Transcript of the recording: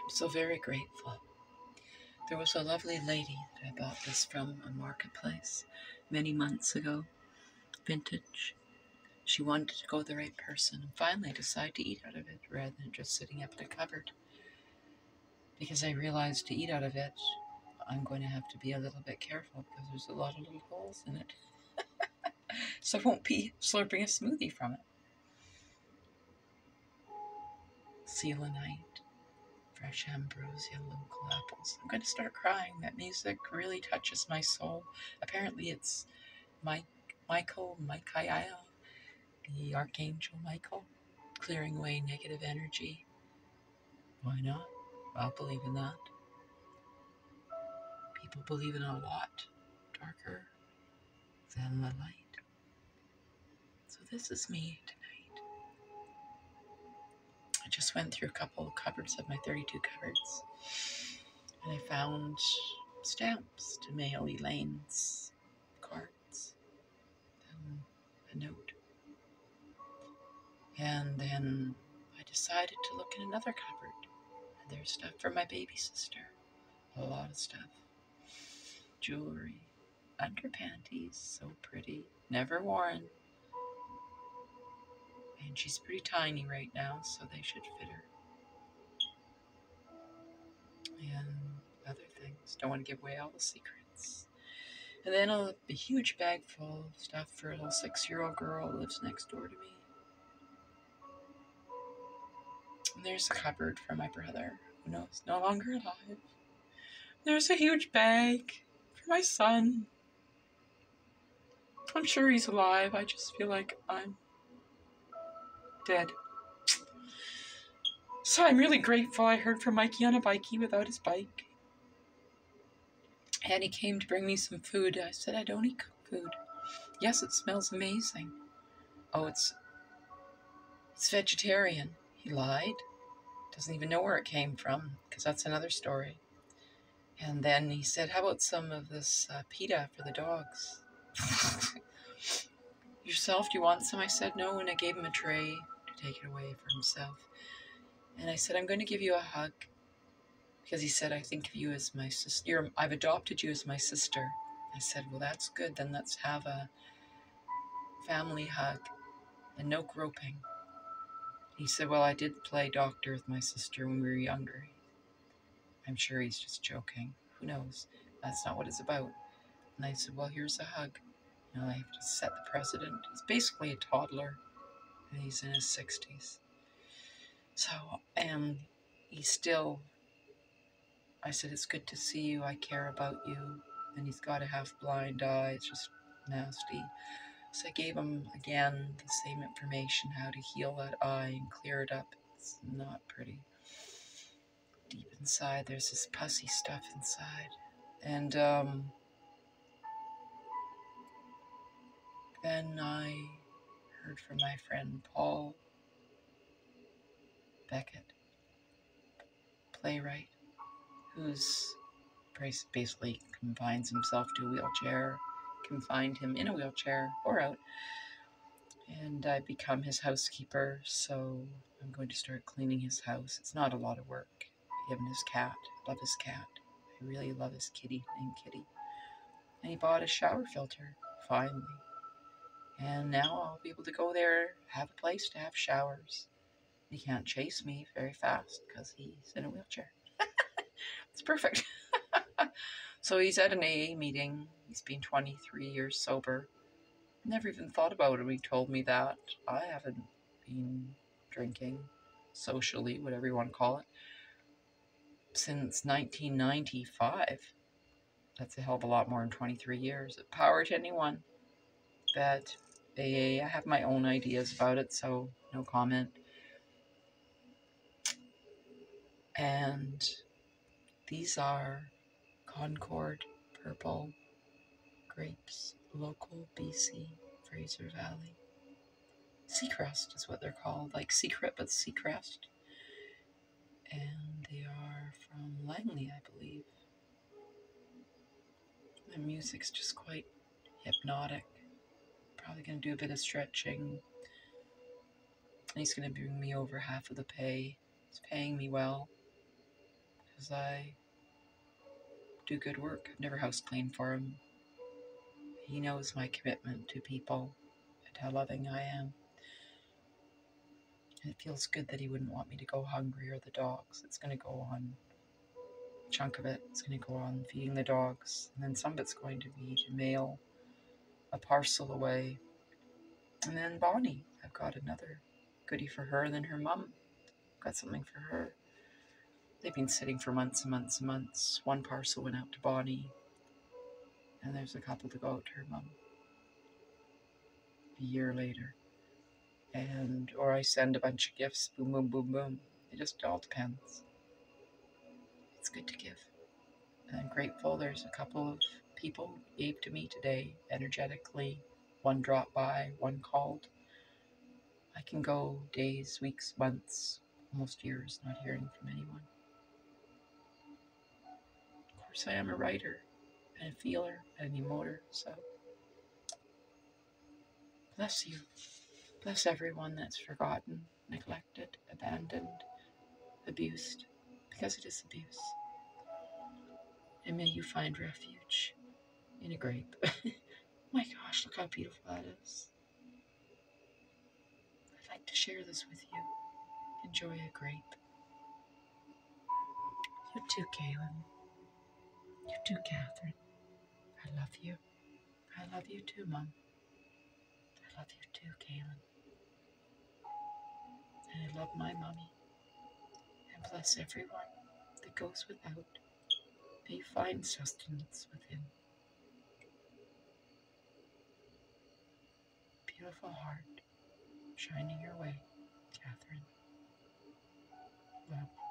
I'm so very grateful. There was a lovely lady that I bought this from a marketplace many months ago, vintage. She wanted to go the right person, and finally I decided to eat out of it rather than just sitting up in a cupboard. Because I realized to eat out of it, I'm going to have to be a little bit careful because there's a lot of little holes in it. So I won't be slurping a smoothie from it. Selenite, fresh ambrosia, local apples. I'm going to start crying. That music really touches my soul. Apparently it's Michael, the Archangel Michael, clearing away negative energy. Why not? I'll believe in that. People believe in a lot darker than the light. So this is me tonight. I just went through a couple of cupboards of my 32 cupboards, and I found stamps to mail Elaine's cards, a note. And then I decided to look in another cupboard, and there's stuff for my baby sister. A lot of stuff. Jewelry, underpanties, so pretty, never worn. And she's pretty tiny right now, so they should fit her. And other things. Don't want to give away all the secrets. And then a huge bag full of stuff for a little 6-year-old girl who lives next door to me. And there's a cupboard for my brother, who knows, no longer alive. There's a huge bag for my son. I'm sure he's alive. I just feel like I'm dead. So I'm really grateful I heard from Mikey on a bikey without his bike. And he came to bring me some food. I said, I don't eat cooked food. Yes, it smells amazing. Oh, it's vegetarian. He lied. Doesn't even know where it came from, because that's another story. And then he said, how about some of this pita for the dogs? Yourself, do you want some? I said no, and I gave him a tray to take it away for himself. And I said, I'm going to give you a hug. Because he said, I think of you as my sister. I've adopted you as my sister. I said, well, that's good. Then let's have a family hug and no groping. He said, well, I did play doctor with my sister when we were younger. I'm sure he's just joking. Who knows? That's not what it's about. And I said, well, here's a hug. You know, I have to set the precedent. He's basically a toddler, and he's in his 60s. So, and he's still, I said, it's good to see you. I care about you. And he's got to have blind eyes, just nasty. So I gave him, again, the same information, how to heal that eye and clear it up. It's not pretty. Deep inside, there's this pussy stuff inside. And then I heard from my friend Paul Beckett, playwright, who's basically confines himself to a wheelchair, confined him in a wheelchair or out. And I become his housekeeper, so I'm going to start cleaning his house. It's not a lot of work. Him and his cat. I love his cat. I really love his kitty named Kitty. And he bought a shower filter, finally. And now I'll be able to go there, have a place to have showers. He can't chase me very fast because he's in a wheelchair. It's perfect. So he's at an AA meeting. He's been 23 years sober. Never even thought about it when he told me that. I haven't been drinking socially, whatever you want to call it, since 1995. That's a hell of a lot more than 23 years. Power to anyone. But AA, I have my own ideas about it, so no comment. And these are Concorde purple grapes, local BC, Fraser Valley. Seacrest is what they're called, like secret, but Seacrest. And they are from Langley, I believe. The music's just quite hypnotic. Probably going to do a bit of stretching. And he's going to bring me over half of the pay. He's paying me well. because I do good work. I've never house cleaned for him. He knows my commitment to people and how loving I am. And it feels good that he wouldn't want me to go hungry or the dogs. It's going to go on, a chunk of it is going to go on feeding the dogs. And then some of it's going to be to mail a parcel away. And then Bonnie, I've got another goodie for her. And then her mum, I've got something for her. They've been sitting for months and months and months. One parcel went out to Bonnie, and there's a couple to go out to her mum a year later. And or I send a bunch of gifts, boom, boom, boom, boom. It just all depends. It's good to give. And I'm grateful there's a couple of people who gave to me today energetically. One dropped by, one called. I can go days, weeks, months, almost years not hearing from anyone. Of course, I am a writer and a feeler and an emoter, so bless you. Bless everyone that's forgotten, neglected, abandoned, abused, because it is abuse. And may you find refuge in a grape. My gosh, look how beautiful that is. I'd like to share this with you. Enjoy a grape. You too, Kaylin. You too, Katherine. I love you. I love you too, Mom. I love you too, Kaylin. And I love my mommy. And bless everyone that goes without. May you find sustenance within. Beautiful heart shining your way, Katherine. Love.